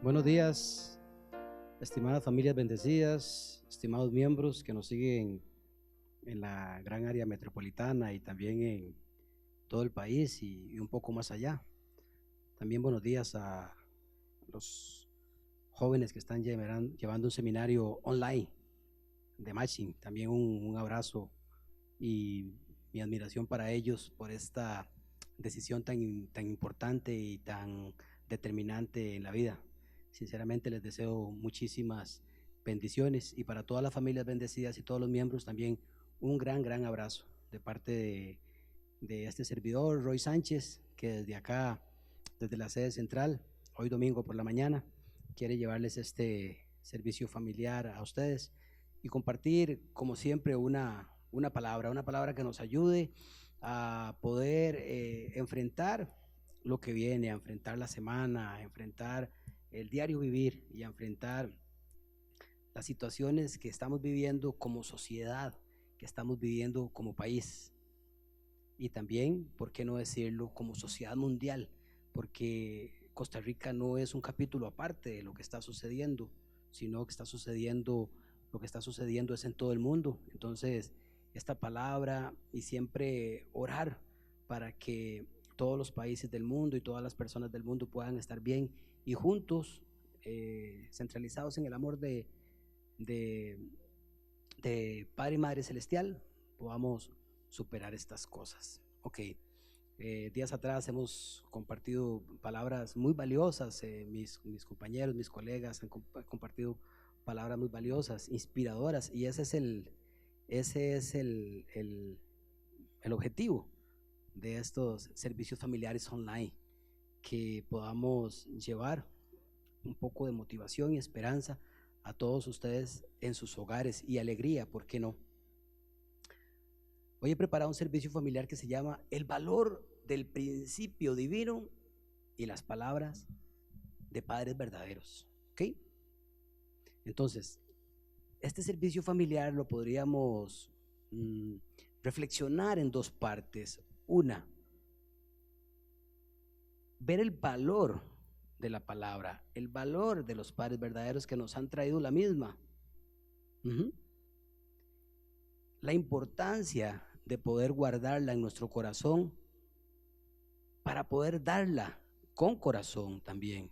Buenos días, estimadas familias bendecidas, estimados miembros que nos siguen en la gran área metropolitana y también en todo el país y un poco más allá. También buenos días a los jóvenes que están llevando un seminario online de matching. También un abrazo y mi admiración para ellos por esta decisión tan importante y tan determinante en la vida. Sinceramente les deseo muchísimas bendiciones, y para todas las familias bendecidas y todos los miembros también un gran abrazo de parte de este servidor, Roy Sánchez, que desde acá, desde la sede central, hoy domingo por la mañana, quiere llevarles este servicio familiar a ustedes y compartir, como siempre, una palabra que nos ayude a poder enfrentar lo que viene, a enfrentar la semana, a enfrentar el diario vivir y a enfrentar las situaciones que estamos viviendo como sociedad, que estamos viviendo como país y también, ¿por qué no decirlo?, como sociedad mundial, porque Costa Rica no es un capítulo aparte de lo que está sucediendo, sino que lo que está sucediendo es en todo el mundo. Entonces, esta palabra y siempre orar para que todos los países del mundo y todas las personas del mundo puedan estar bien y juntos, centralizados en el amor de, de Padre y Madre Celestial, podamos superar estas cosas. Ok, días atrás hemos compartido palabras muy valiosas, mis compañeros, mis colegas han compartido palabras muy valiosas, inspiradoras, y ese es el objetivo de estos servicios familiares online, que podamos llevar un poco de motivación y esperanza a todos ustedes en sus hogares y alegría, ¿por qué no? Hoy he preparado un servicio familiar que se llama El valor del principio divino y las palabras de padres verdaderos. ¿Ok? Entonces, este servicio familiar lo podríamos reflexionar en dos partes. Una, ver el valor de la palabra, el valor de los padres verdaderos que nos han traído la misma. La importancia de poder guardarla en nuestro corazón para poder darla con corazón también,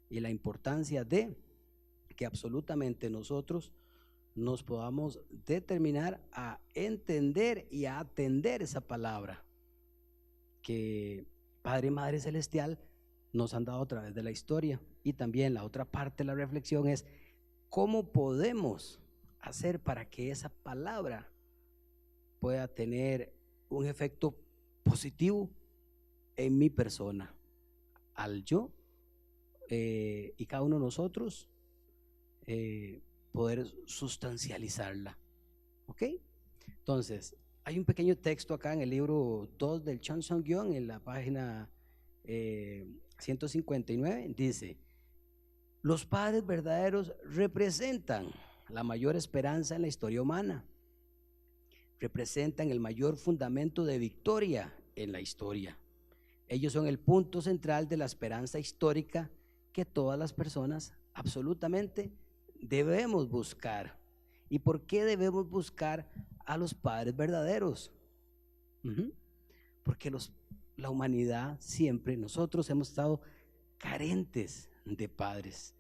y la importancia de que absolutamente nosotros nos podamos determinar a entender y a atender esa palabra que Padre y Madre Celestial nos han dado a través de la historia. Y también la otra parte de la reflexión es cómo podemos hacer para que esa palabra pueda tener un efecto positivo en mi persona, al yo y cada uno de nosotros poder sustancializarla. ¿Ok? Entonces, hay un pequeño texto acá en el libro 2 del Chansong-gyeong, en la página 159, dice: los padres verdaderos representan la mayor esperanza en la historia humana, representan el mayor fundamento de victoria en la historia. Ellos son el punto central de la esperanza histórica que todas las personas absolutamente debemos buscar. ¿Y por qué debemos buscar a los padres verdaderos? Porque la humanidad siempre, nosotros hemos estado carentes de padres,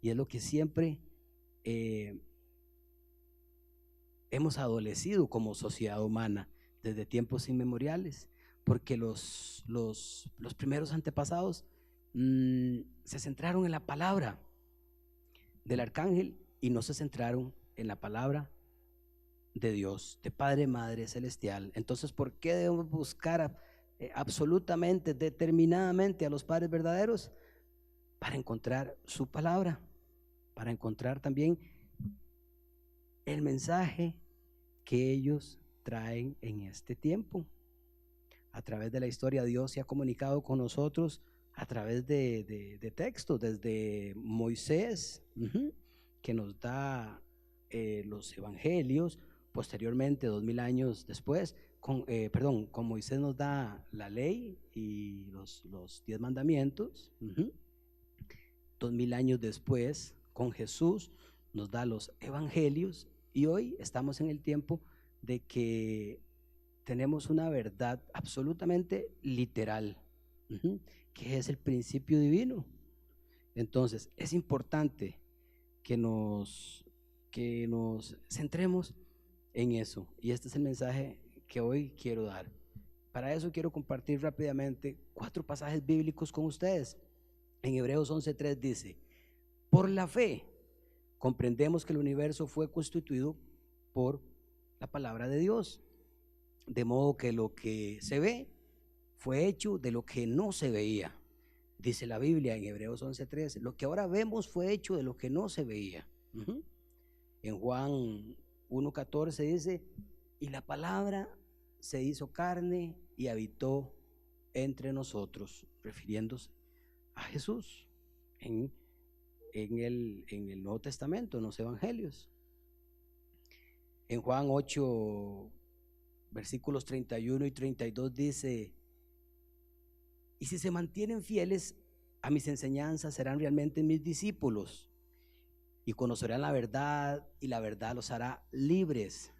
y es lo que siempre hemos adolecido como sociedad humana desde tiempos inmemoriales, porque los primeros antepasados se centraron en la palabra del arcángel y no se centraron en la palabra de Dios, de Padre, Madre Celestial. Entonces, ¿por qué debemos buscar absolutamente, determinadamente a los padres verdaderos? Para encontrar su palabra, para encontrar también el mensaje que ellos traen en este tiempo. A través de la historia, Dios se ha comunicado con nosotros a través de textos, desde Moisés, que nos da los evangelios. Posteriormente, 2000 años después, con Moisés nos da la ley y los 10 mandamientos. 2000 años después, con Jesús, nos da los evangelios y hoy estamos en el tiempo de que tenemos una verdad absolutamente literal, que es el principio divino. Entonces, es importante que nos centremos en eso. Y este es el mensaje que hoy quiero dar. Para eso quiero compartir rápidamente 4 pasajes bíblicos con ustedes. En Hebreos 11:3 dice: por la fe comprendemos que el universo fue constituido por la palabra de Dios, de modo que lo que se ve fue hecho de lo que no se veía. Dice la Biblia en Hebreos 11:3, lo que ahora vemos fue hecho de lo que no se veía. En Juan 1:14 dice: y la palabra se hizo carne y habitó entre nosotros, refiriéndose a Jesús en el Nuevo Testamento, en los Evangelios. En Juan 8, versículos 31 y 32 dice: y si se mantienen fieles a mis enseñanzas, serán realmente mis discípulos y conocerán la verdad, y la verdad los hará libres.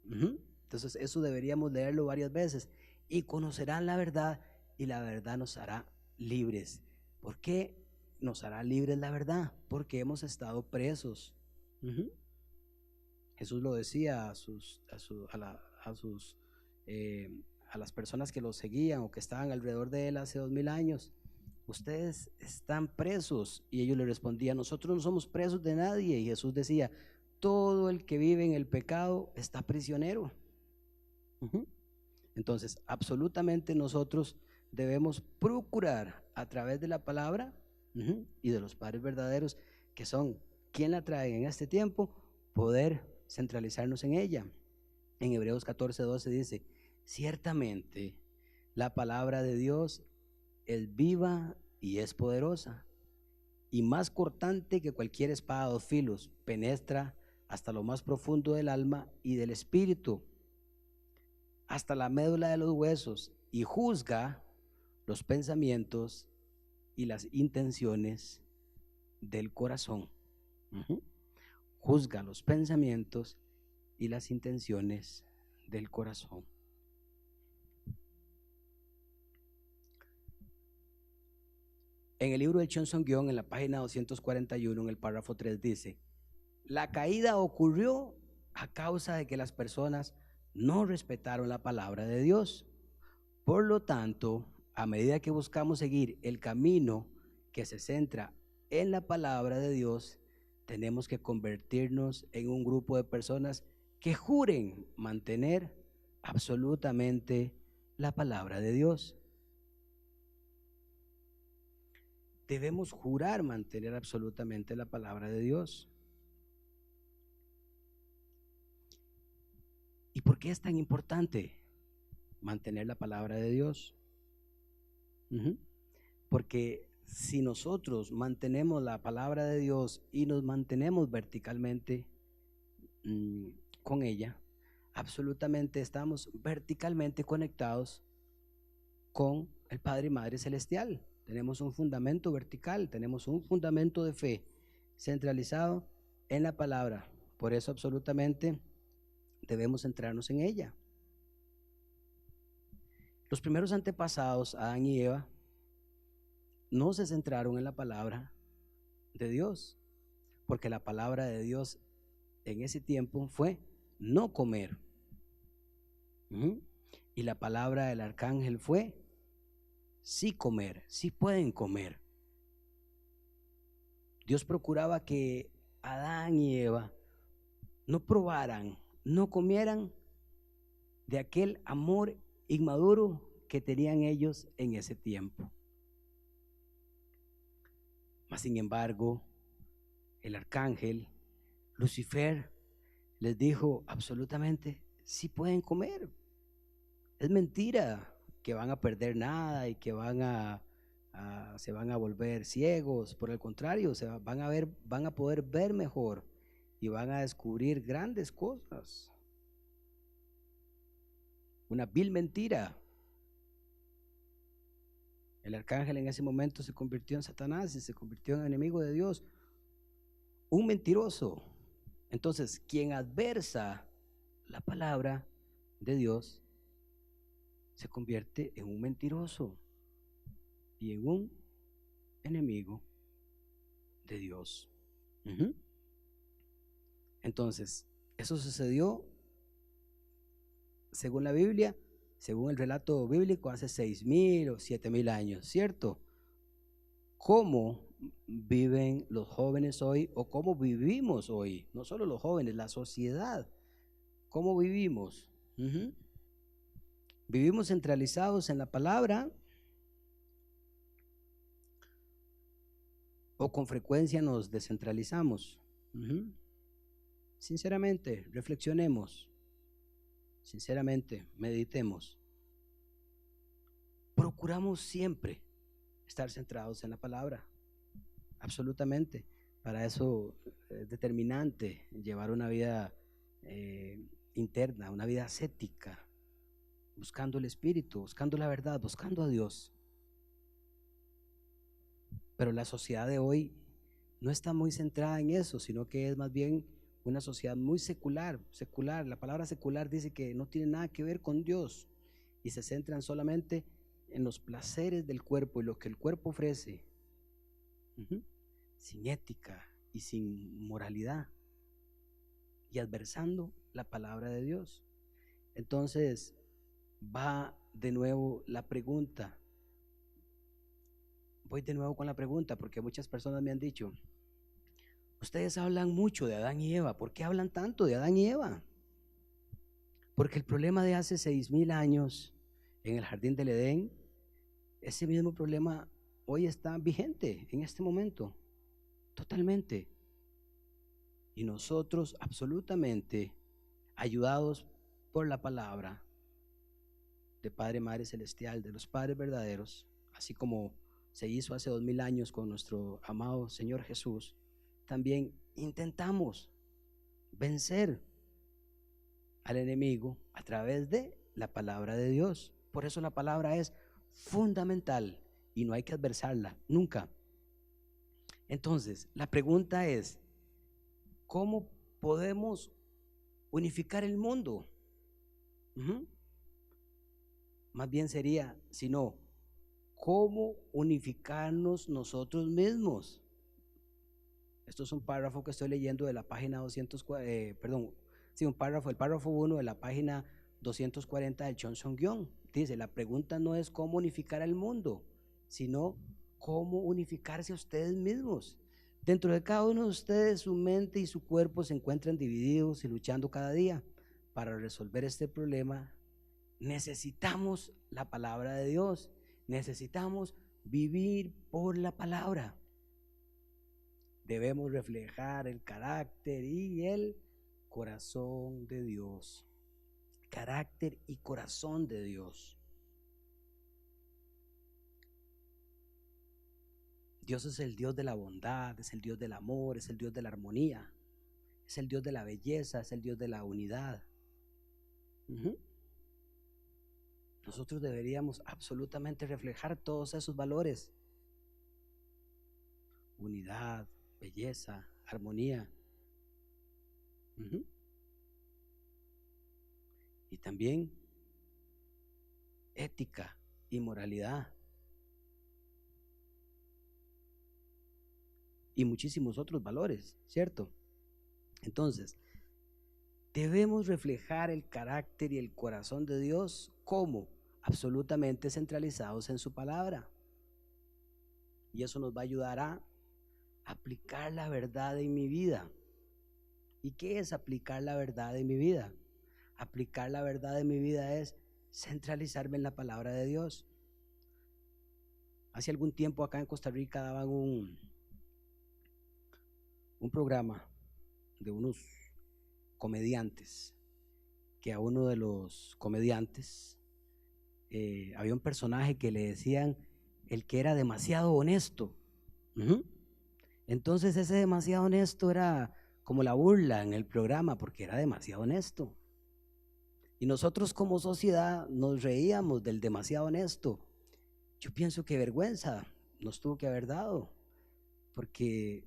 Entonces eso deberíamos leerlo varias veces. Y conocerán la verdad, y la verdad nos hará libres. ¿Por qué nos hará libres la verdad? Porque hemos estado presos. Jesús lo decía a las personas que lo seguían o que estaban alrededor de él hace 2000 años: ustedes están presos. Y ellos le respondían: nosotros no somos presos de nadie. Y Jesús decía: todo el que vive en el pecado está prisionero. Entonces, absolutamente nosotros debemos procurar a través de la palabra y de los padres verdaderos, que son quien la traen en este tiempo, poder centralizarnos en ella. En Hebreos 14:12 dice: ciertamente la palabra de Dios es viva y es poderosa, y más cortante que cualquier espada de 2 filos, penetra hasta lo más profundo del alma y del espíritu, hasta la médula de los huesos, y juzga los pensamientos y las intenciones del corazón. Juzga los pensamientos y las intenciones del corazón. En el libro del Chonsongyong, en la página 241, en el párrafo 3 dice: la caída ocurrió a causa de que las personas no respetaron la palabra de Dios. Por lo tanto, a medida que buscamos seguir el camino que se centra en la palabra de Dios, tenemos que convertirnos en un grupo de personas que juren mantener absolutamente la palabra de Dios. Debemos jurar mantener absolutamente la palabra de Dios. ¿Y por qué es tan importante mantener la palabra de Dios? Porque si nosotros mantenemos la palabra de Dios y nos mantenemos verticalmente con ella, absolutamente estamos verticalmente conectados con el Padre y Madre Celestial. Tenemos un fundamento vertical, tenemos un fundamento de fe centralizado en la palabra. Por eso absolutamente debemos centrarnos en ella. Los primeros antepasados, Adán y Eva, no se centraron en la palabra de Dios, porque la palabra de Dios en ese tiempo fue no comer. Y la palabra del arcángel fue sí comer, sí pueden comer. Dios procuraba que Adán y Eva no probaran, no comieran de aquel amor inmaduro que tenían ellos en ese tiempo. Mas sin embargo, el arcángel Lucifer les dijo: absolutamente sí pueden comer. Es mentira que van a perder nada y que se van a volver ciegos. Por el contrario, van a poder ver mejor y van a descubrir grandes cosas. Una vil mentira. El arcángel en ese momento se convirtió en Satanás y se convirtió en enemigo de Dios, un mentiroso. Entonces, quien adversa la palabra de Dios se convierte en un mentiroso y en un enemigo de Dios. Entonces, eso sucedió, según la Biblia, según el relato bíblico, hace 6,000 o 7,000 años, ¿cierto? ¿Cómo viven los jóvenes hoy o cómo vivimos hoy? No solo los jóvenes, la sociedad. ¿Cómo vivimos? ¿Vivimos centralizados en la palabra o con frecuencia nos descentralizamos? Sinceramente, reflexionemos. Sinceramente, meditemos. Procuramos siempre estar centrados en la palabra, absolutamente. Para eso es determinante llevar una vida interna, una vida ascética, buscando el Espíritu, buscando la verdad, buscando a Dios. Pero la sociedad de hoy no está muy centrada en eso, sino que es más bien una sociedad muy secular. La palabra secular dice que no tiene nada que ver con Dios y se centran solamente en los placeres del cuerpo y lo que el cuerpo ofrece, sin ética y sin moralidad, y adversando la palabra de Dios. Entonces va de nuevo la pregunta. Voy de nuevo con la pregunta, porque muchas personas me han dicho: ustedes hablan mucho de Adán y Eva. ¿Por qué hablan tanto de Adán y Eva? Porque el problema de hace 6,000 años en el jardín del Edén, ese mismo problema hoy está vigente en este momento, totalmente. Y nosotros absolutamente ayudados por la palabra de Padre, Madre Celestial, de los padres verdaderos, así como se hizo hace 2,000 años con nuestro amado Señor Jesús, también intentamos vencer al enemigo a través de la palabra de Dios. Por eso la palabra es fundamental y no hay que adversarla nunca. Entonces, la pregunta es: ¿cómo podemos unificar el mundo? Más bien sería, sino, ¿cómo unificarnos nosotros mismos? Esto es un párrafo que estoy leyendo de la página 240, el párrafo 1 de la página 240 del Johnson-Guion. Dice: la pregunta no es cómo unificar al mundo, sino cómo unificarse a ustedes mismos. Dentro de cada uno de ustedes, su mente y su cuerpo se encuentran divididos y luchando cada día. Para resolver este problema necesitamos la palabra de Dios, necesitamos vivir por la palabra. Debemos reflejar el carácter y el corazón de Dios. Carácter y corazón de Dios. Dios es el Dios de la bondad, es el Dios del amor, es el Dios de la armonía, es el Dios de la belleza, es el Dios de la unidad. Nosotros deberíamos absolutamente reflejar todos esos valores: unidad, belleza, armonía. Y también ética y moralidad. Y muchísimos otros valores, ¿cierto? Entonces, debemos reflejar el carácter y el corazón de Dios. ¿Cómo? Absolutamente centralizados en su palabra. Y eso nos va a ayudar a aplicar la verdad en mi vida. ¿Y qué es aplicar la verdad en mi vida? Aplicar la verdad en mi vida es centralizarme en la palabra de Dios. Hace algún tiempo acá en Costa Rica daban un programa de unos comediantes, que a uno de los comediantes había un personaje que le decían el que era demasiado honesto. Entonces ese demasiado honesto era como la burla en el programa, porque era demasiado honesto. Y nosotros como sociedad nos reíamos del demasiado honesto. Yo pienso que vergüenza nos tuvo que haber dado, porque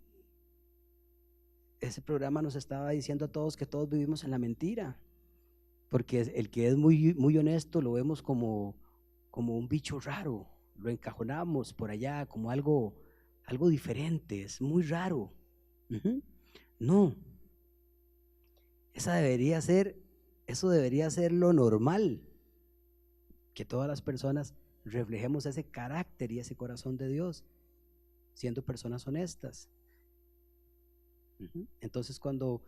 ese programa nos estaba diciendo a todos que todos vivimos en la mentira, porque el que es muy, muy honesto lo vemos como un bicho raro, lo encajonamos por allá como algo diferente, es muy raro. Ujú. No, eso debería ser lo normal, que todas las personas reflejemos ese carácter y ese corazón de Dios, siendo personas honestas. Entonces cuando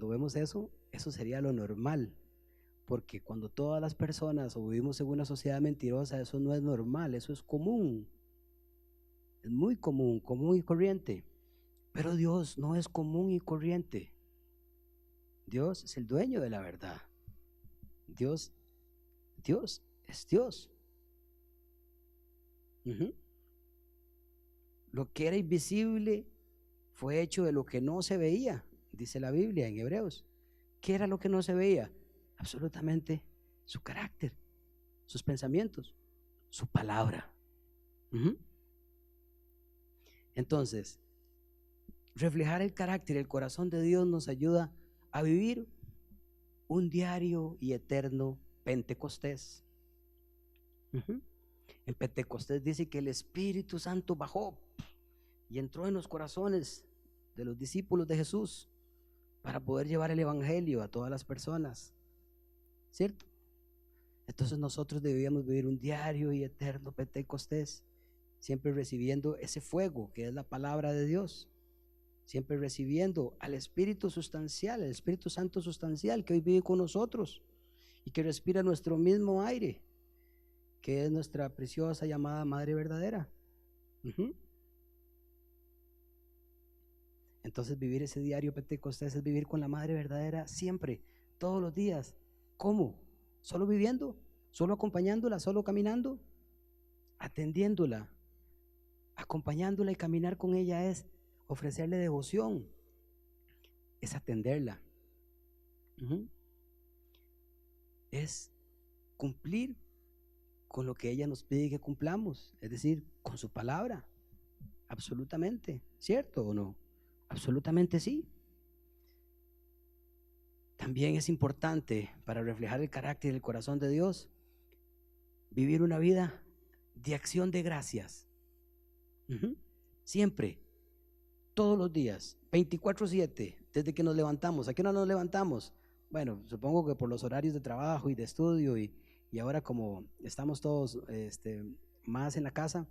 vemos eso, eso sería lo normal, porque cuando todas las personas o vivimos en una sociedad mentirosa, eso no es normal, eso es común, es muy común, común y corriente. Pero Dios no es común y corriente. Dios es el dueño de la verdad. Dios es Dios. Ujú. Lo que era invisible fue hecho de lo que no se veía, dice la Biblia en Hebreos. ¿Qué era lo que no se veía? Absolutamente su carácter, sus pensamientos, su palabra. Ujú. Entonces, reflejar el carácter y el corazón de Dios nos ayuda a vivir un diario y eterno Pentecostés. Ujú. En Pentecostés dice que el Espíritu Santo bajó y entró en los corazones de los discípulos de Jesús para poder llevar el evangelio a todas las personas, ¿cierto? Entonces nosotros debíamos vivir un diario y eterno Pentecostés, siempre recibiendo ese fuego que es la palabra de Dios, siempre recibiendo al Espíritu sustancial, el Espíritu Santo sustancial que hoy vive con nosotros y que respira nuestro mismo aire, que es nuestra preciosa llamada Madre verdadera. Uh-huh. Entonces vivir ese diario Pentecostés es vivir con la Madre verdadera siempre, todos los días. ¿Cómo? ¿Solo viviendo? ¿Solo acompañándola? ¿Solo caminando? Atendiéndola, acompañándola, y caminar con ella es ofrecerle devoción, es atenderla. Uh-huh. Es cumplir con lo que ella nos pide que cumplamos, es decir, con su palabra. Absolutamente, ¿cierto o no? Absolutamente sí. También es importante, para reflejar el carácter y el corazón de Dios, vivir una vida de acción de gracias. Uh-huh. Siempre, todos los días, 24/7, desde que nos levantamos. ¿A qué hora nos levantamos? Bueno, supongo que por los horarios de trabajo y de estudio, y ahora como estamos todos más en la casa,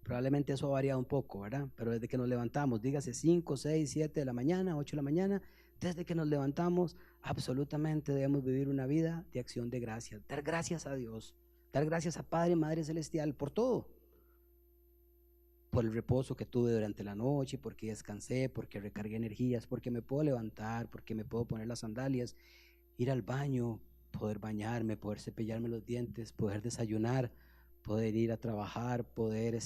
probablemente eso ha variado un poco, ¿verdad? Pero desde que nos levantamos, dígase 5, 6, 7 de la mañana, 8 de la mañana, desde que nos levantamos, absolutamente debemos vivir una vida de acción de gracias, dar gracias a Dios, dar gracias a Padre y Madre Celestial por todo, por el reposo que tuve durante la noche, porque descansé, porque recargué energías, porque me puedo levantar, porque me puedo poner las sandalias, ir al baño, poder bañarme, poder cepillarme los dientes, poder desayunar, poder ir a trabajar, poder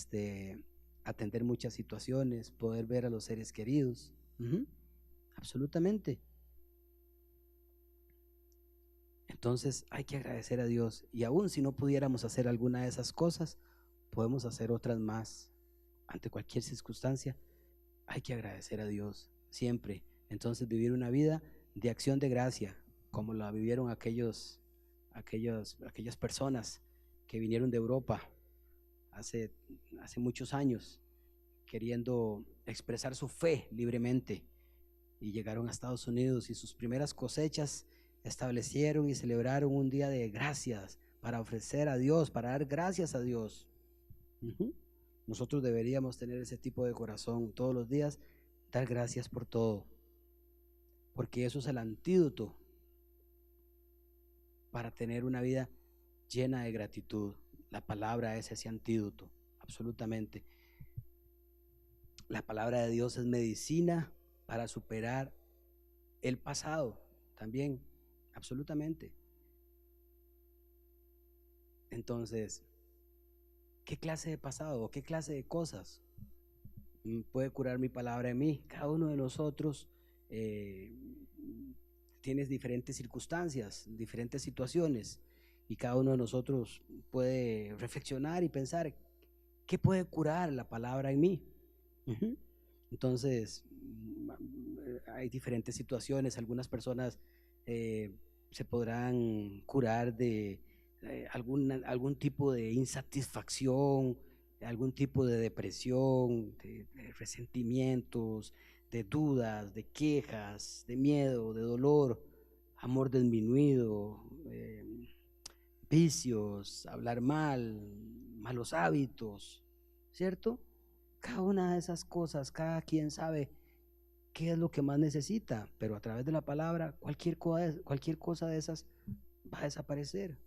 atender muchas situaciones, poder ver a los seres queridos. Uh-huh. Absolutamente. Entonces hay que agradecer a Dios, y aún si no pudiéramos hacer alguna de esas cosas, podemos hacer otras más. Ante cualquier circunstancia hay que agradecer a Dios siempre. Entonces vivir una vida de acción de gracia, como la vivieron aquellas personas que vinieron de Europa hace muchos años, queriendo expresar su fe libremente, y llegaron a Estados Unidos, y sus primeras cosechas establecieron y celebraron un día de gracias para ofrecer a Dios, para dar gracias a Dios. Uh-huh. Nosotros deberíamos tener ese tipo de corazón todos los días, dar gracias por todo, porque eso es el antídoto para tener una vida llena de gratitud. La palabra es ese antídoto, absolutamente. La palabra de Dios es medicina para superar el pasado también, absolutamente. Entonces, ¿qué clase de pasado o qué clase de cosas puede curar mi palabra en mí? Cada uno de nosotros tienes diferentes circunstancias, diferentes situaciones, y cada uno de nosotros puede reflexionar y pensar, ¿qué puede curar la palabra en mí? Entonces, hay diferentes situaciones. Algunas personas se podrán curar de algún tipo de insatisfacción, algún tipo de depresión, de resentimientos, de dudas, de quejas, de miedo, de dolor, amor disminuido, vicios, hablar mal, malos hábitos, ¿cierto? Cada una de esas cosas, cada quien sabe qué es lo que más necesita, pero a través de la palabra, cualquier cosa de esas va a desaparecer.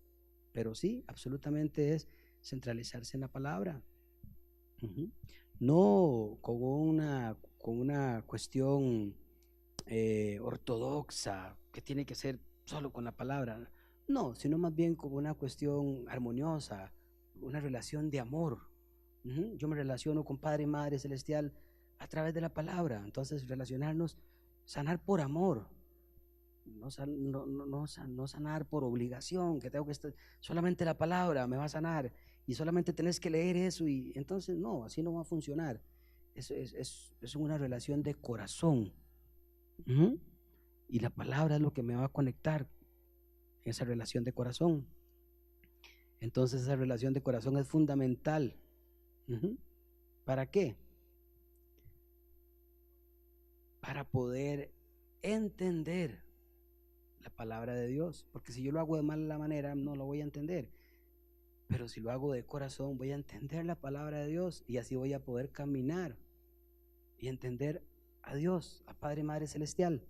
Pero sí, absolutamente es centralizarse en la palabra. No con una cuestión ortodoxa que tiene que ser solo con la palabra, no, sino más bien como una cuestión armoniosa, una relación de amor. Yo me relaciono con Padre y Madre Celestial a través de la palabra. Entonces, relacionarnos, sanar por amor, no sanar por obligación, que tengo que estar, solamente la palabra me va a sanar y solamente tenés que leer eso, y entonces no, así no va a funcionar. Es una relación de corazón. Y la palabra es lo que me va a conectar en esa relación de corazón. Entonces esa relación de corazón es fundamental. ¿Para qué? Para poder entender la palabra de Dios. Porque si yo lo hago de mala manera, no lo voy a entender. Pero si lo hago de corazón, voy a entender la palabra de Dios y así voy a poder caminar y entender a Dios, a Padre y Madre Celestial.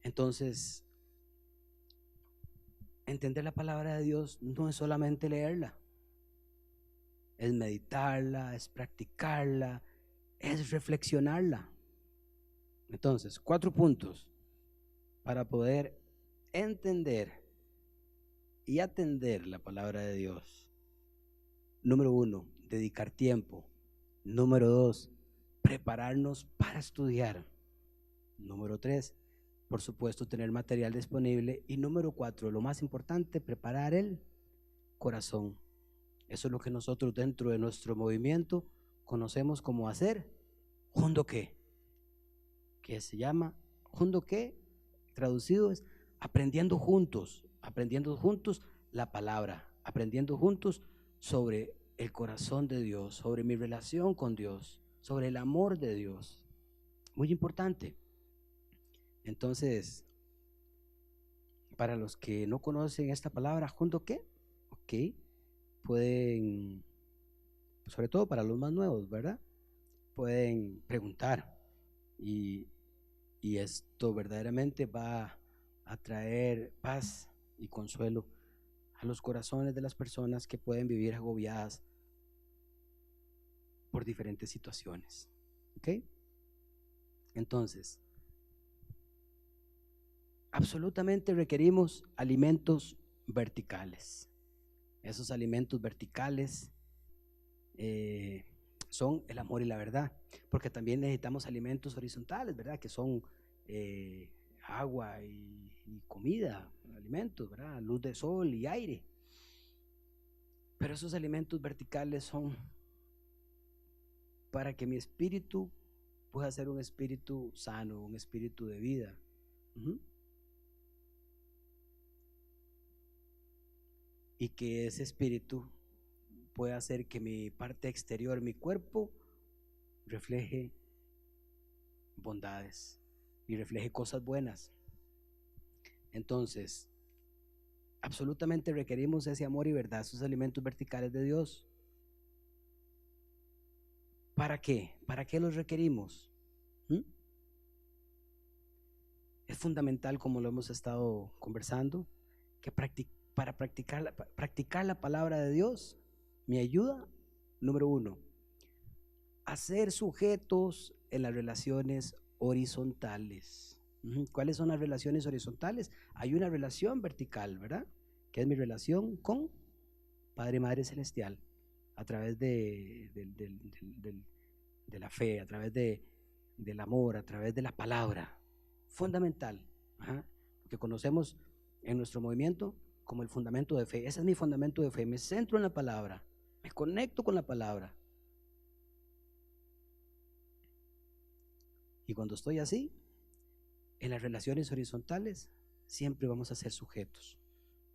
Entonces, entender la palabra de Dios no es solamente leerla, es meditarla, es practicarla, es reflexionarla. Entonces, 4 puntos para poder entender y atender la palabra de Dios. Número 1, dedicar tiempo. Número 2, prepararnos para estudiar. Número 3, por supuesto, tener material disponible. Y número 4, lo más importante, preparar el corazón. Eso es lo que nosotros dentro de nuestro movimiento conocemos como hacer jundoque, que se llama jundoque, traducido es aprendiendo juntos la palabra, aprendiendo juntos sobre el corazón de Dios, sobre mi relación con Dios, sobre el amor de Dios. Muy importante. Entonces, para los que no conocen esta palabra, jundoque, ok, pueden, sobre todo para los más nuevos, ¿verdad? Pueden preguntar y, y esto verdaderamente va a traer paz y consuelo a los corazones de las personas que pueden vivir agobiadas por diferentes situaciones. ¿Ok? Entonces, absolutamente requerimos alimentos verticales. Esos alimentos verticales son el amor y la verdad, porque también necesitamos alimentos horizontales, ¿verdad? Que son agua y comida, alimentos, ¿verdad? Luz de sol y aire. Pero esos alimentos verticales son para que mi espíritu pueda ser un espíritu sano, un espíritu de vida. Y que ese espíritu pueda hacer que mi parte exterior, mi cuerpo, refleje bondades y refleje cosas buenas. Entonces, absolutamente requerimos ese amor y verdad, esos alimentos verticales de Dios. ¿Para qué? ¿Para qué los requerimos? Es fundamental, como lo hemos estado conversando, que para practicar la palabra de Dios me ayuda, número 1, a ser sujetos en las relaciones horizontales. ¿Cuáles son las relaciones horizontales? Hay una relación vertical, ¿verdad? Que es mi relación con Padre y Madre Celestial, a través de la fe, a través del amor, a través de la palabra. Fundamental. que conocemos en nuestro movimiento como el fundamento de fe. Ese es mi fundamento de fe. Me centro en la palabra, me conecto con la palabra. Y cuando estoy así, en las relaciones horizontales, siempre vamos a ser sujetos.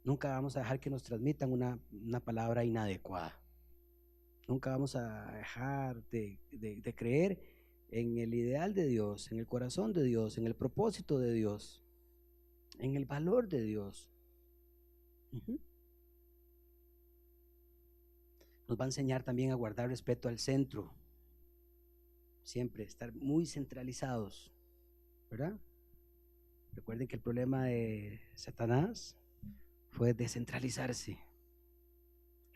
Nunca vamos a dejar que nos transmitan una palabra inadecuada. Nunca vamos a dejar de creer en el ideal de Dios, en el corazón de Dios, en el propósito de Dios, en el valor de Dios. Nos va a enseñar también a guardar respeto al centro. Siempre estar muy centralizados, ¿verdad? Recuerden que el problema de Satanás fue descentralizarse,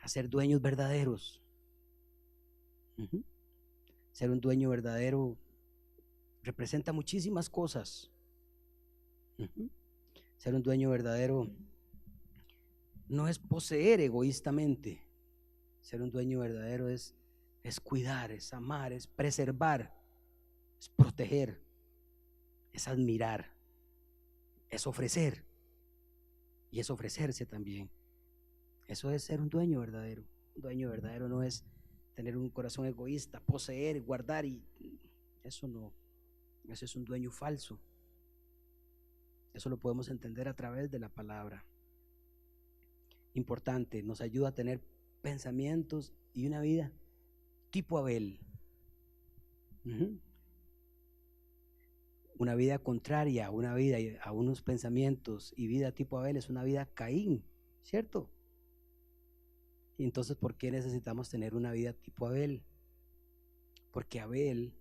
a ser dueños verdaderos. Ser un dueño verdadero representa muchísimas cosas. Ser un dueño verdadero no es poseer egoístamente. Ser un dueño verdadero es cuidar, es amar, es preservar, es proteger, es admirar, es ofrecer y es ofrecerse también. Eso es ser un dueño verdadero. Un dueño verdadero no es tener un corazón egoísta, poseer, guardar, y eso no, eso es un dueño falso. Eso lo podemos entender a través de la palabra. Importante, nos ayuda a tener pensamientos y una vida tipo Abel. Una vida contraria a una vida, a unos pensamientos y vida tipo Abel es una vida Caín, ¿cierto? Y entonces, ¿por qué necesitamos tener una vida tipo Abel? Porque Abel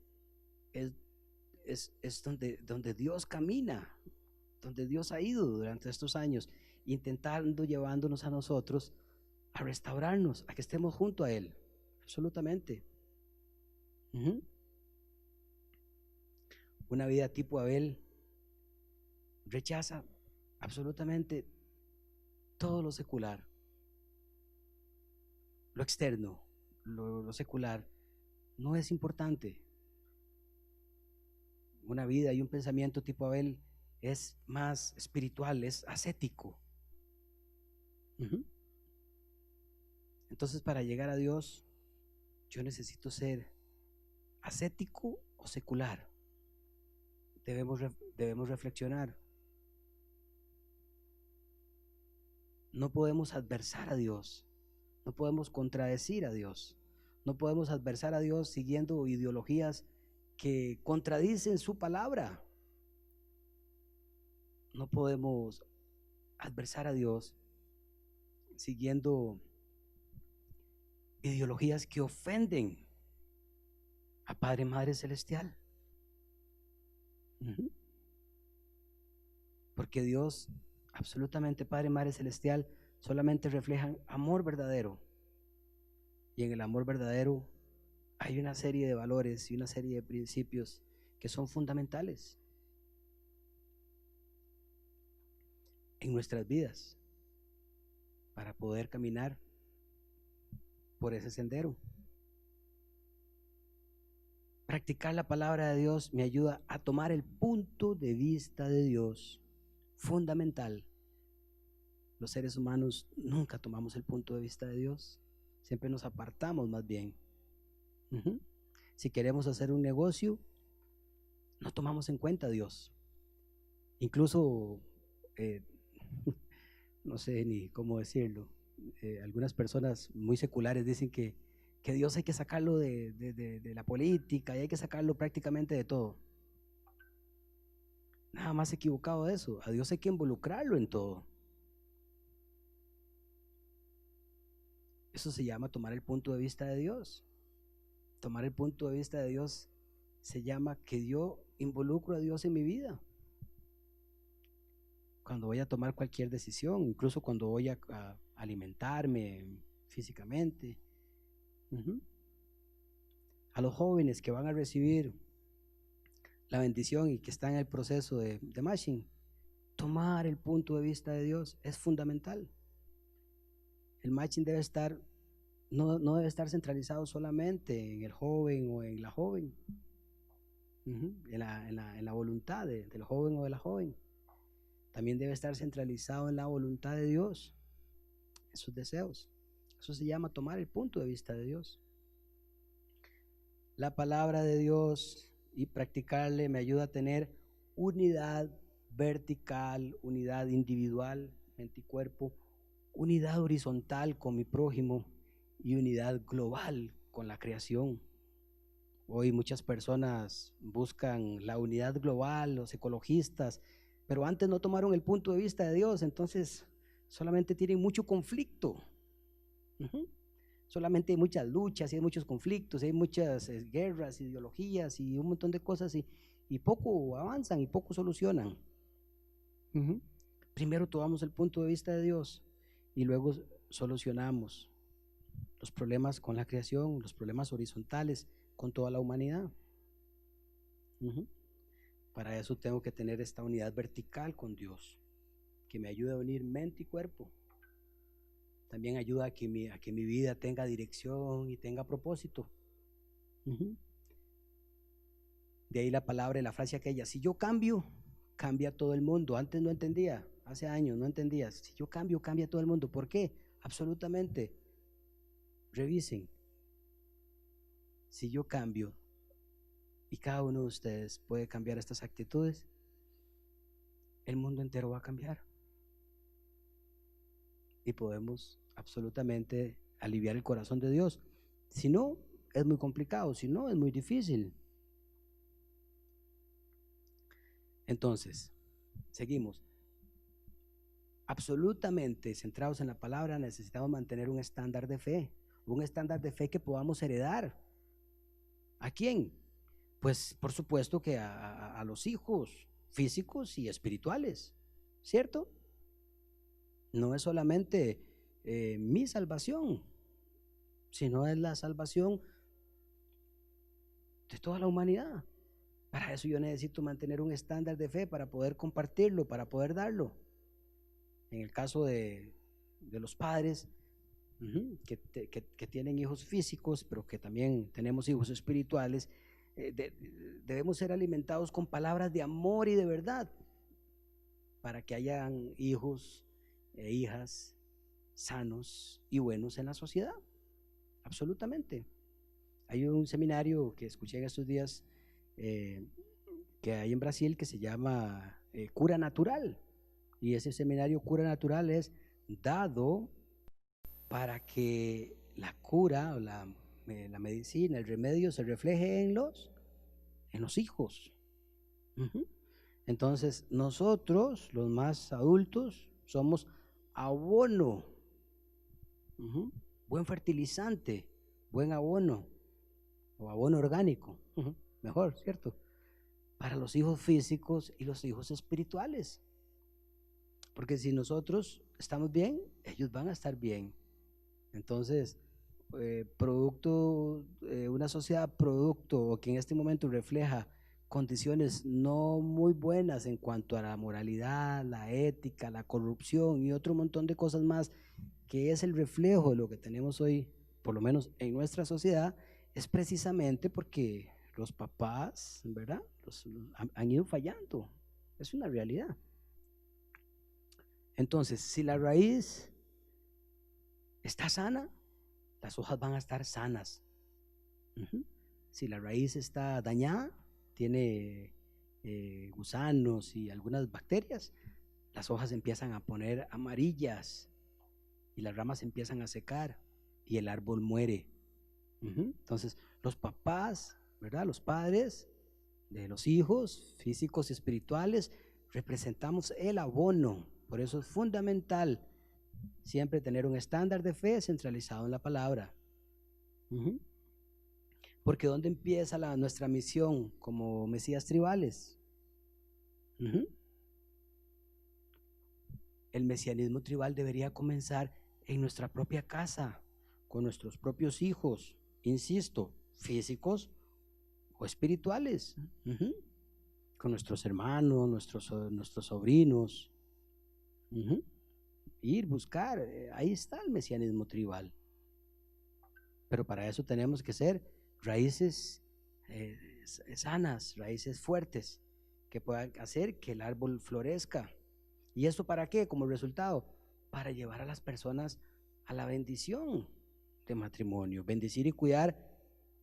es donde Dios camina, donde Dios ha ido durante estos años, intentando, llevándonos a nosotros a restaurarnos, a que estemos junto a Él, absolutamente. Una vida tipo Abel rechaza absolutamente todo lo secular, lo externo, lo secular no es importante. Una vida y un pensamiento tipo Abel es más espiritual, es ascético. Entonces, para llegar a Dios, yo necesito ser ascético o secular. Debemos reflexionar. No podemos adversar a Dios, no podemos contradecir a Dios, no podemos adversar a Dios siguiendo ideologías que contradicen su palabra. No podemos adversar a Dios siguiendo ideologías que ofenden a Padre, Madre Celestial. Porque Dios, absolutamente Padre, Madre Celestial, solamente reflejan amor verdadero. Y en el amor verdadero hay una serie de valores y una serie de principios que son fundamentales en nuestras vidas para poder caminar por ese sendero. Practicar la palabra de Dios me ayuda a tomar el punto de vista de Dios, fundamental. Los seres humanos nunca tomamos el punto de vista de Dios, siempre nos apartamos más bien. Si queremos hacer un negocio, no tomamos en cuenta a Dios. Incluso, no sé ni cómo decirlo, algunas personas muy seculares dicen que Dios hay que sacarlo de la política y hay que sacarlo prácticamente de todo. Nada más equivocado de eso. A Dios hay que involucrarlo en todo. Eso se llama tomar el punto de vista de Dios. Tomar el punto de vista de Dios se llama que yo involucro a Dios en mi vida. Cuando voy a tomar cualquier decisión, incluso cuando voy a alimentarme físicamente. A los jóvenes que van a recibir la bendición y que están en el proceso de matching, tomar el punto de vista de Dios es fundamental. El matching debe estar, no debe estar centralizado solamente en el joven o en la joven, en la voluntad del joven o de la joven, también debe estar centralizado en la voluntad de Dios, en sus deseos. Eso se llama tomar el punto de vista de Dios. La palabra de Dios y practicarle me ayuda a tener unidad vertical, unidad individual, mente y cuerpo, unidad horizontal con mi prójimo y unidad global con la creación. Hoy muchas personas buscan la unidad global, los ecologistas, pero antes no tomaron el punto de vista de Dios, entonces solamente tienen mucho conflicto. Solamente hay muchas luchas y hay muchos conflictos, hay muchas guerras, ideologías y un montón de cosas y poco avanzan y poco solucionan. Primero tomamos el punto de vista de Dios y luego solucionamos los problemas con la creación, los problemas horizontales con toda la humanidad. Para eso tengo que tener esta unidad vertical con Dios, que me ayude a unir mente y cuerpo. También ayuda a que mi vida tenga dirección y tenga propósito. De ahí la palabra y la frase aquella: si yo cambio, cambia todo el mundo. Antes no entendía, hace años no entendía. Si yo cambio, cambia todo el mundo. ¿Por qué? Absolutamente. Revisen. Si yo cambio y cada uno de ustedes puede cambiar estas actitudes, el mundo entero va a cambiar. Y podemos absolutamente aliviar el corazón de Dios. Si no, es muy complicado. Si no, es muy difícil. Entonces, seguimos. Absolutamente centrados en la palabra, necesitamos mantener un estándar de fe. Un estándar de fe que podamos heredar. ¿A quién? Pues por supuesto que a los hijos físicos y espirituales, ¿cierto? No es solamente mi salvación, sino es la salvación de toda la humanidad. Para eso yo necesito mantener un estándar de fe para poder compartirlo, para poder darlo. En el caso de los padres que tienen hijos físicos, pero que también tenemos hijos espirituales, debemos ser alimentados con palabras de amor y de verdad para que hayan hijos e hijas sanos y buenos en la sociedad. Absolutamente. Hay un seminario que escuché en estos días que hay en Brasil que se llama Cura Natural, y ese seminario Cura Natural es dado para que la cura o la medicina, el remedio se refleje en los hijos. Entonces nosotros, los más adultos, somos abono, buen fertilizante, buen abono o abono orgánico, mejor, ¿cierto? Para los hijos físicos y los hijos espirituales. Porque si nosotros estamos bien, ellos van a estar bien. Entonces, una sociedad producto o que en este momento refleja condiciones no muy buenas en cuanto a la moralidad, la ética, la corrupción y otro montón de cosas más, que es el reflejo de lo que tenemos hoy, por lo menos en nuestra sociedad, es precisamente porque los papás, ¿verdad? Han ido fallando. Es una realidad. Entonces, si la raíz está sana, las hojas van a estar sanas. Si la raíz está dañada, tiene gusanos y algunas bacterias, las hojas empiezan a poner amarillas y las ramas empiezan a secar y el árbol muere. Entonces, los papás, ¿verdad? Los padres de los hijos físicos y espirituales, representamos el abono. Por eso es fundamental siempre tener un estándar de fe centralizado en la palabra. Porque ¿dónde empieza nuestra misión como Mesías tribales? El mesianismo tribal debería comenzar en nuestra propia casa, con nuestros propios hijos, insisto, físicos o espirituales, con nuestros hermanos, nuestros sobrinos. Ir, buscar, ahí está el mesianismo tribal. Pero para eso tenemos que ser raíces sanas, raíces fuertes, que puedan hacer que el árbol florezca. ¿Y esto para qué? Como resultado, para llevar a las personas a la bendición de matrimonio, bendecir y cuidar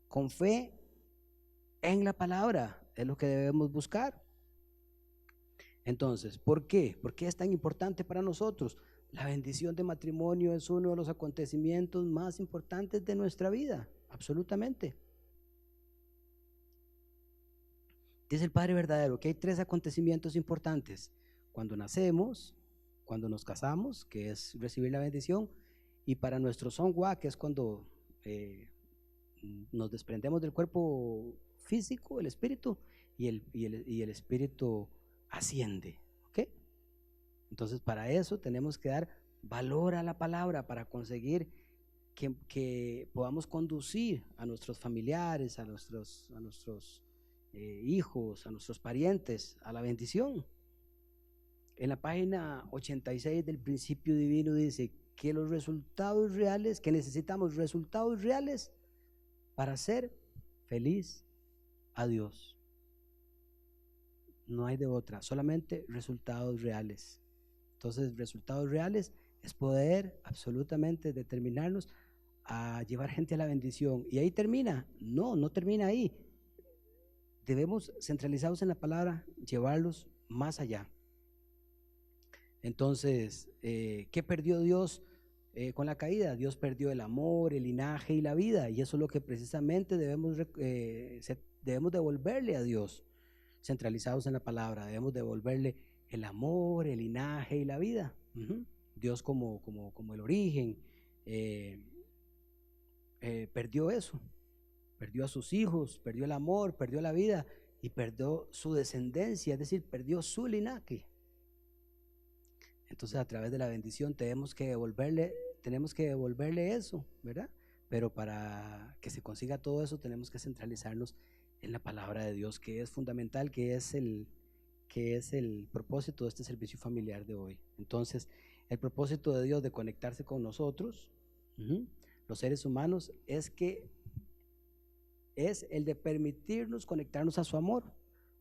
con fe en la palabra, es lo que debemos buscar. Entonces, ¿por qué? ¿Por qué es tan importante para nosotros? La bendición de matrimonio es uno de los acontecimientos más importantes de nuestra vida, absolutamente. Dice el Padre verdadero que hay 3 acontecimientos importantes: cuando nacemos, cuando nos casamos, que es recibir la bendición, y para nuestro Songwa, que es cuando nos desprendemos del cuerpo físico, el espíritu, y el espíritu asciende. ¿Ok? Entonces, para eso tenemos que dar valor a la palabra, para conseguir que podamos conducir a nuestros familiares, a nuestros hijos, a nuestros parientes, a la bendición. En la página 86 del Principio Divino dice que los resultados reales, que necesitamos resultados reales para ser feliz a Dios. No hay de otra, solamente resultados reales. Entonces, resultados reales es poder absolutamente determinarnos a llevar gente a la bendición. ¿Y ahí termina? No, no termina ahí. Debemos, centralizados en la palabra, llevarlos más allá. Entonces, ¿qué perdió Dios con la caída? Dios perdió el amor, el linaje y la vida, y eso es lo que precisamente debemos devolverle a Dios. Centralizados en la palabra, debemos devolverle el amor, el linaje y la vida. Dios como el origen perdió eso, perdió a sus hijos, perdió el amor, perdió la vida y perdió su descendencia, es decir, perdió su linaje. Entonces, a través de la bendición tenemos que devolverle eso, ¿verdad? Pero para que se consiga todo eso tenemos que centralizarnos en la palabra de Dios, que es fundamental, que es el propósito de este servicio familiar de hoy. Entonces, el propósito de Dios de conectarse con nosotros, los seres humanos, es el de permitirnos conectarnos a su amor.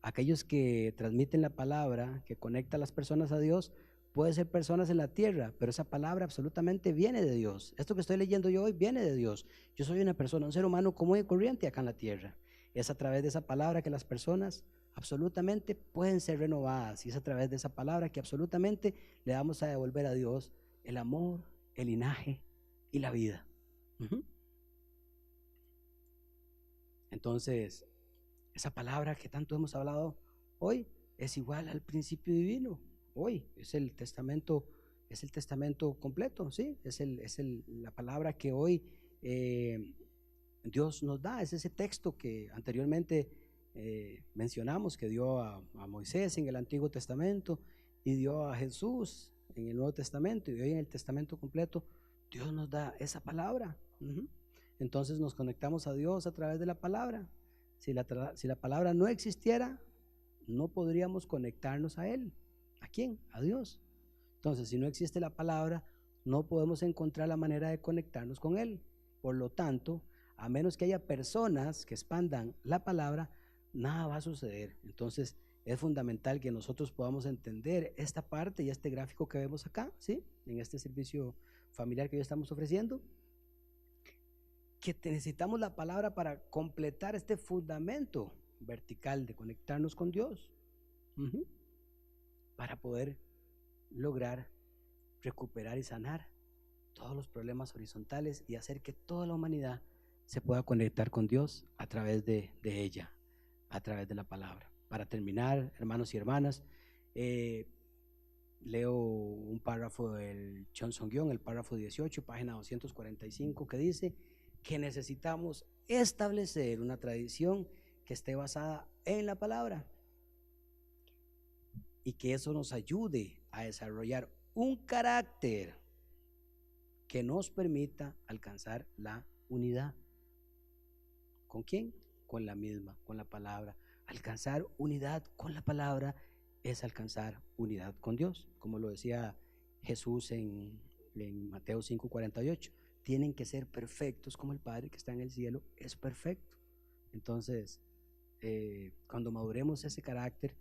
Aquellos que transmiten la palabra, que conecta a las personas a Dios, puede ser personas en la tierra, pero esa palabra absolutamente viene de Dios. Esto que estoy leyendo yo hoy viene de Dios. Yo soy una persona, un ser humano común y corriente acá en la tierra. Es a través de esa palabra que las personas absolutamente pueden ser renovadas, y es a través de esa palabra que absolutamente le vamos a devolver a Dios el amor, el linaje y la vida. Entonces, esa palabra que tanto hemos hablado hoy es igual al principio divino. Hoy es el testamento completo, ¿sí? Es la palabra que hoy Dios nos da. Es ese texto que anteriormente mencionamos, que dio a Moisés en el Antiguo Testamento y dio a Jesús en el Nuevo Testamento, y hoy en el Testamento completo Dios nos da esa palabra. Entonces nos conectamos a Dios a través de la palabra. Si la palabra no existiera, no podríamos conectarnos a Él. ¿A quién? A Dios. Entonces, si no existe la palabra, no podemos encontrar la manera de conectarnos con Él. Por lo tanto, a menos que haya personas que expandan la palabra, nada va a suceder. Entonces, es fundamental que nosotros podamos entender esta parte y este gráfico que vemos acá, ¿sí? En este servicio familiar que hoy estamos ofreciendo, que necesitamos la palabra para completar este fundamento vertical de conectarnos con Dios, para poder lograr recuperar y sanar todos los problemas horizontales y hacer que toda la humanidad se pueda conectar con Dios a través de ella, a través de la palabra. Para terminar, hermanos y hermanas, leo un párrafo del Johnson-Guion, el párrafo 18, página 245, que dice que necesitamos establecer una tradición que esté basada en la palabra, y que eso nos ayude a desarrollar un carácter que nos permita alcanzar la unidad. ¿Con quién? Con la misma, con la palabra. Alcanzar unidad con la palabra es alcanzar unidad con Dios, como lo decía Jesús en Mateo 5:48. Tienen que ser perfectos como el Padre que está en el cielo es perfecto. Entonces, cuando maduremos ese carácter,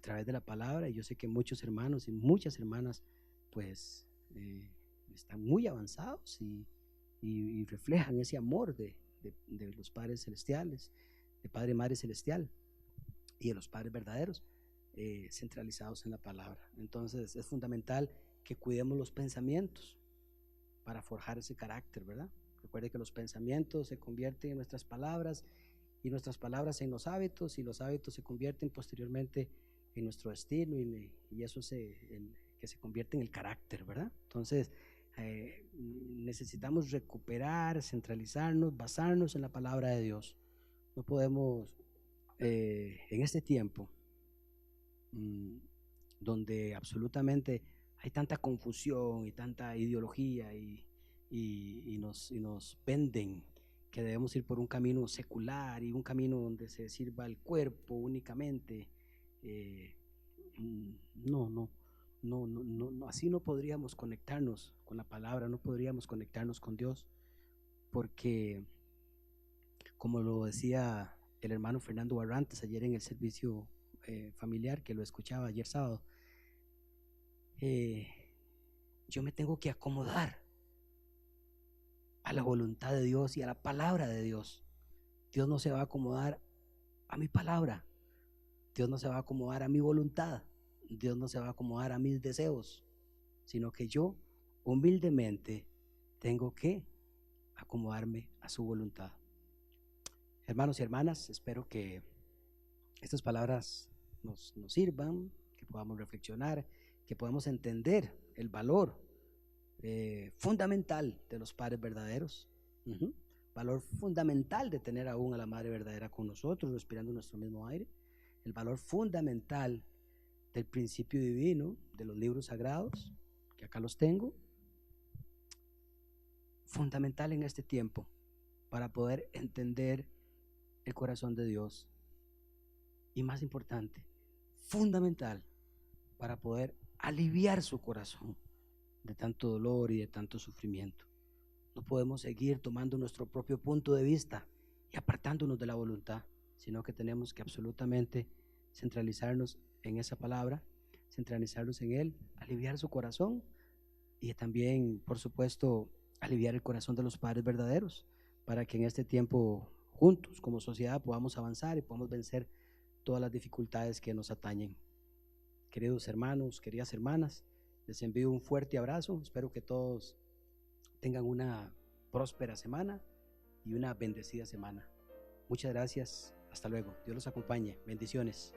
través de la palabra, y yo sé que muchos hermanos y muchas hermanas pues están muy avanzados y reflejan ese amor de los padres celestiales, de Padre y Madre Celestial y de los padres verdaderos, centralizados en la palabra. Entonces es fundamental que cuidemos los pensamientos para forjar ese carácter, ¿verdad? Recuerde que los pensamientos se convierten en nuestras palabras y nuestras palabras en los hábitos, y los hábitos se convierten posteriormente en nuestro destino, y eso que se convierte en el carácter, ¿verdad? Entonces necesitamos recuperar, centralizarnos, basarnos en la palabra de Dios. No podemos en este tiempo donde absolutamente hay tanta confusión y tanta ideología y nos venden que debemos ir por un camino secular y un camino donde se sirva al cuerpo únicamente. No, no, no, no, no, no, así no podríamos conectarnos con la palabra, no podríamos conectarnos con Dios, porque como lo decía el hermano Fernando Barrantes ayer en el servicio familiar que lo escuchaba ayer sábado, yo me tengo que acomodar a la voluntad de Dios y a la palabra de Dios. Dios no se va a acomodar a mi palabra, Dios no se va a acomodar a mi voluntad, Dios no se va a acomodar a mis deseos, sino que yo humildemente tengo que acomodarme a su voluntad. Hermanos y hermanas, espero que estas palabras nos sirvan, que podamos reflexionar, que podamos entender el valor fundamental de los padres verdaderos, valor fundamental de tener aún a la madre verdadera con nosotros, respirando nuestro mismo aire, el valor fundamental del principio divino, de los libros sagrados, que acá los tengo, fundamental en este tiempo para poder entender el corazón de Dios, y más importante, fundamental para poder aliviar su corazón de tanto dolor y de tanto sufrimiento. No podemos seguir tomando nuestro propio punto de vista y apartándonos de la voluntad, sino que tenemos que absolutamente centralizarnos en esa palabra, centralizarnos en Él, aliviar su corazón y también, por supuesto, aliviar el corazón de los padres verdaderos, para que en este tiempo juntos como sociedad podamos avanzar y podamos vencer todas las dificultades que nos atañen. Queridos hermanos, queridas hermanas, les envío un fuerte abrazo. Espero que todos tengan una próspera semana y una bendecida semana. Muchas gracias. Hasta luego. Dios los acompañe. Bendiciones.